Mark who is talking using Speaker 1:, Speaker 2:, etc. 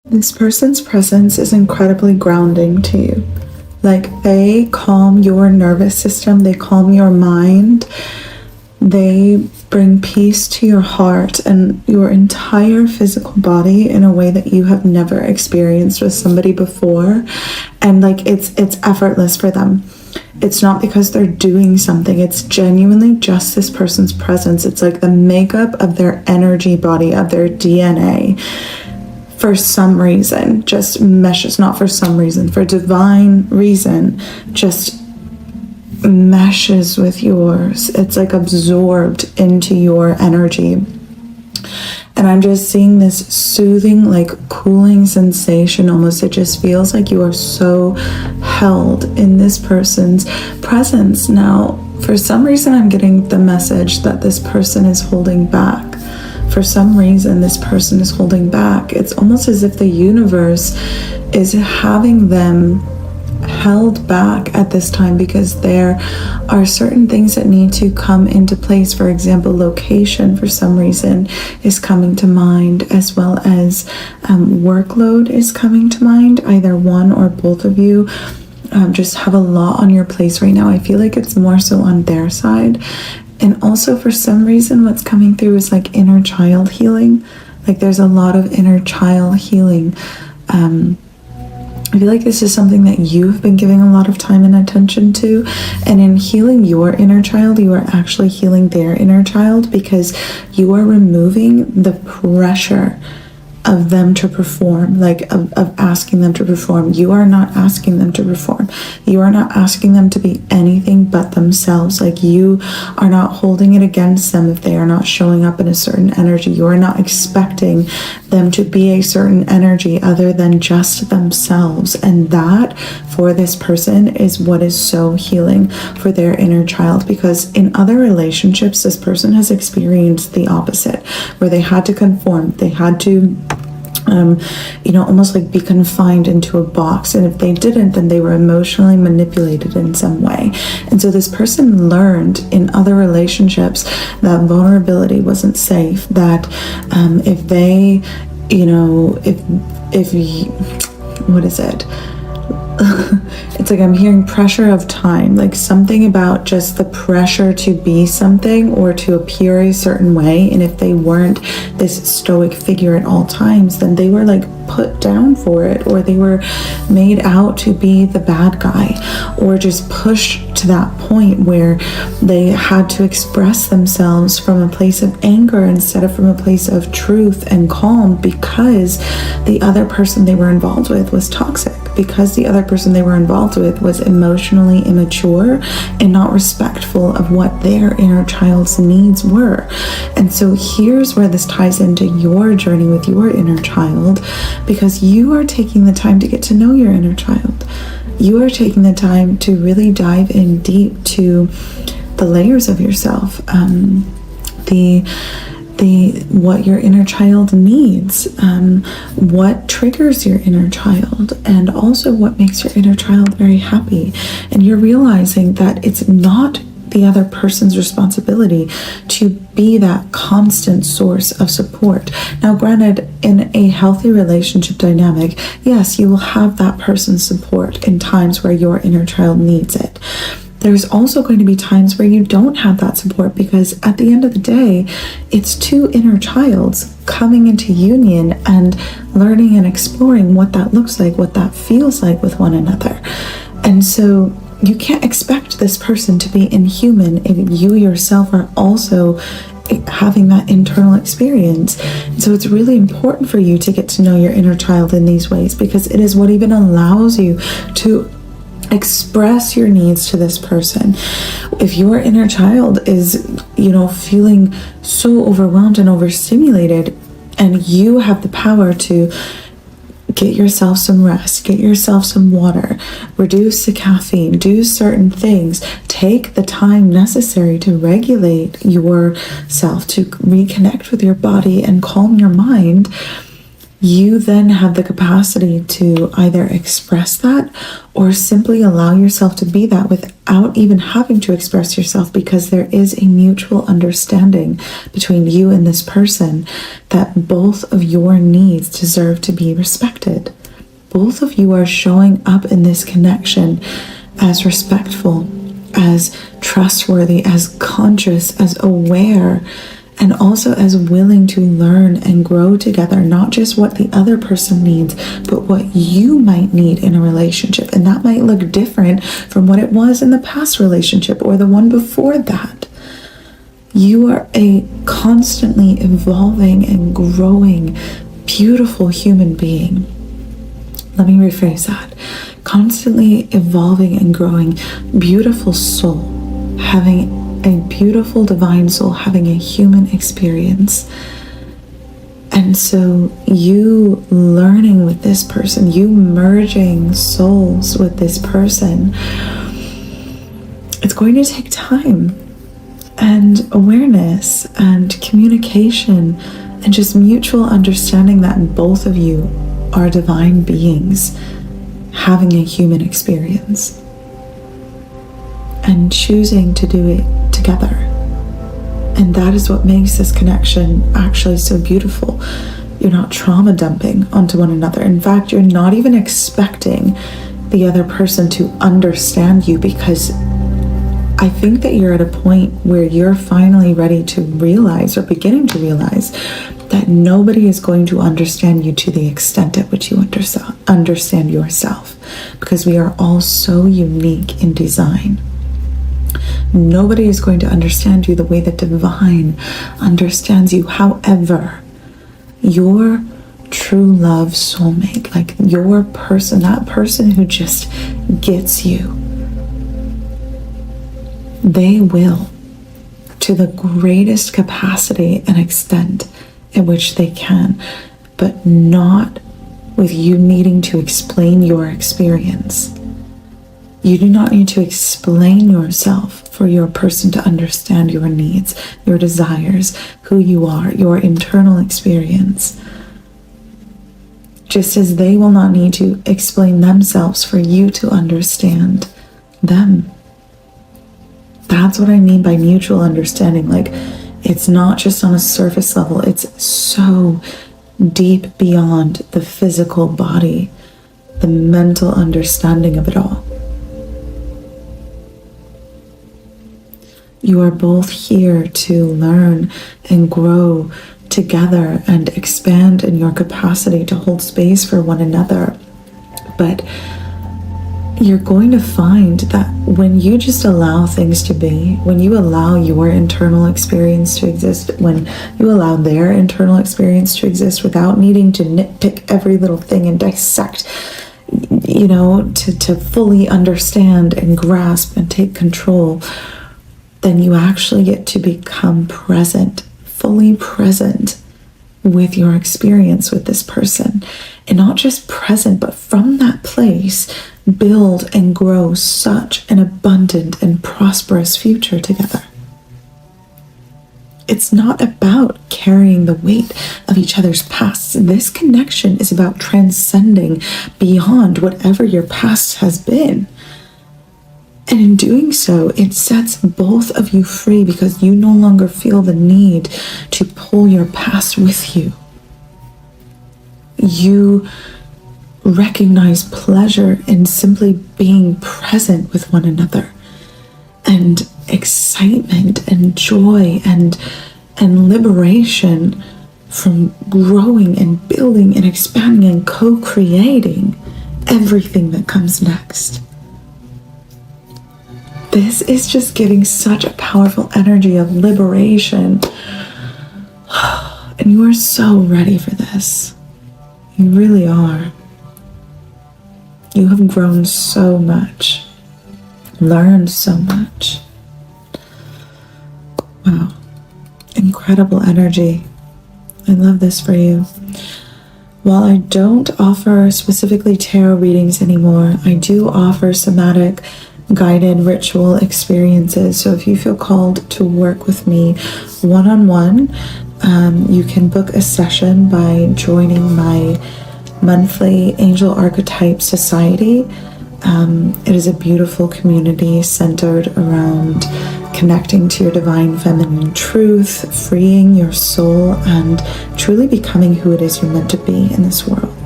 Speaker 1: This person's presence is incredibly grounding to you. Like, they calm your nervous system, they calm your mind, they bring peace to your heart and your entire physical body in a way that you have never experienced with somebody before. And like, it's effortless for them. It's not because they're doing something, it's genuinely just this person's presence. It's like the makeup of their energy body, of their DNA, for some reason just meshes, not for some reason, for divine reason, just meshes with yours. It's like absorbed into your energy. And I'm just seeing this soothing, like cooling sensation almost. It just feels like you are so held in this person's presence. Now, for some reason, I'm getting the message that this person is holding back. For some reason, this person is holding back. It's almost as if the universe is having them held back at this time because there are certain things that need to come into place. For example, location for some reason is coming to mind, as well as workload is coming to mind. Either one or both of you just have a lot on your place right now. I feel like it's more so on their side. And also, for some reason, what's coming through is like inner child healing. Like, there's a lot of inner child healing. I feel like this is something that you've been giving a lot of time and attention to. And in healing your inner child, you are actually healing their inner child, because you are removing the pressure of them to perform, like of asking them to perform. You are not asking them to perform. You are not asking them to be anything but themselves. Like, you are not holding it against them if they are not showing up in a certain energy. You are not expecting them to be a certain energy other than just themselves. And that, for this person, is what is so healing for their inner child. Because in other relationships, this person has experienced the opposite, where they had to conform. They had to almost like be confined into a box. And if they didn't, then they were emotionally manipulated in some way. And so this person learned in other relationships that vulnerability wasn't safe, that if they, what is it? It's like I'm hearing pressure of time, like something about just the pressure to be something or to appear a certain way. And if they weren't this stoic figure at all times, then they were like put down for it, or they were made out to be the bad guy, or just pushed to that point where they had to express themselves from a place of anger instead of from a place of truth and calm, because the other person they were involved with was toxic, because the other person they were involved with was emotionally immature and not respectful of what their inner child's needs were. And so here's where this ties into your journey with your inner child, because you are taking the time to get to know your inner child. You are taking the time to really dive in deep to the layers of yourself, what your inner child needs, what triggers your inner child, and also what makes your inner child very happy. And you're realizing that it's not the other person's responsibility to be that constant source of support. Now, granted, in a healthy relationship dynamic, yes, you will have that person's support in times where your inner child needs it. There's also going to be times where you don't have that support, because at the end of the day, it's two inner childs coming into union and learning and exploring what that looks like, what that feels like with one another. And so you can't expect this person to be inhuman if you yourself are also having that internal experience. And so it's really important for you to get to know your inner child in these ways, because it is what even allows you to express your needs to this person. If your inner child is, feeling so overwhelmed and overstimulated, and you have the power to get yourself some rest, get yourself some water, reduce the caffeine, do certain things, take the time necessary to regulate yourself, to reconnect with your body and calm your mind, you then have the capacity to either express that or simply allow yourself to be that without even having to express yourself, because there is a mutual understanding between you and this person that both of your needs deserve to be respected. Both of you are showing up in this connection as respectful, as trustworthy, as conscious, as aware, and also as willing to learn and grow together, not just what the other person needs, but what you might need in a relationship. And that might look different from what it was in the past relationship or the one before that. You are a constantly evolving and growing, beautiful human being. Let me rephrase that. Constantly evolving and growing, beautiful soul, having a beautiful divine soul, having a human experience. And so you learning with this person, you merging souls with this person, it's going to take time and awareness and communication and just mutual understanding that both of you are divine beings having a human experience and choosing to do it together. And that is what makes this connection actually so beautiful. You're not trauma dumping onto one another. In fact, you're not even expecting the other person to understand you, because I think that you're at a point where you're finally ready to realize, or beginning to realize, that nobody is going to understand you to the extent at which you understand yourself, because we are all so unique in design. Nobody is going to understand you the way that divine understands you. However, your true love soulmate, like your person, that person who just gets you, they will, to the greatest capacity and extent in which they can, but not with you needing to explain your experience. You do not need to explain yourself for your person to understand your needs, your desires, who you are, your internal experience. Just as they will not need to explain themselves for you to understand them. That's what I mean by mutual understanding. Like, it's not just on a surface level, it's so deep beyond the physical body, the mental understanding of it all. You are both here to learn and grow together and expand in your capacity to hold space for one another. But you're going to find that when you just allow things to be, when you allow your internal experience to exist, when you allow their internal experience to exist without needing to nitpick every little thing and dissect, to fully understand and grasp and take control, then you actually get to become present, fully present with your experience with this person. And not just present, but from that place, build and grow such an abundant and prosperous future together. It's not about carrying the weight of each other's pasts. This connection is about transcending beyond whatever your past has been. And in doing so, it sets both of you free, because you no longer feel the need to pull your past with you. You recognize pleasure in simply being present with one another, and excitement and joy and liberation from growing and building and expanding and co-creating everything that comes next. This is just giving such a powerful energy of liberation. And you are so ready for this. You really are. You have grown so much, learned so much. Wow. Incredible energy. I love this for you. While I don't offer specifically tarot readings anymore, I do offer somatic guided ritual experiences. So if you feel called to work with me one-on-one, You can book a session by joining my monthly Angel Archetype Society. It is a beautiful community centered around connecting to your divine feminine truth, freeing your soul, and truly becoming who it is you're meant to be in this world.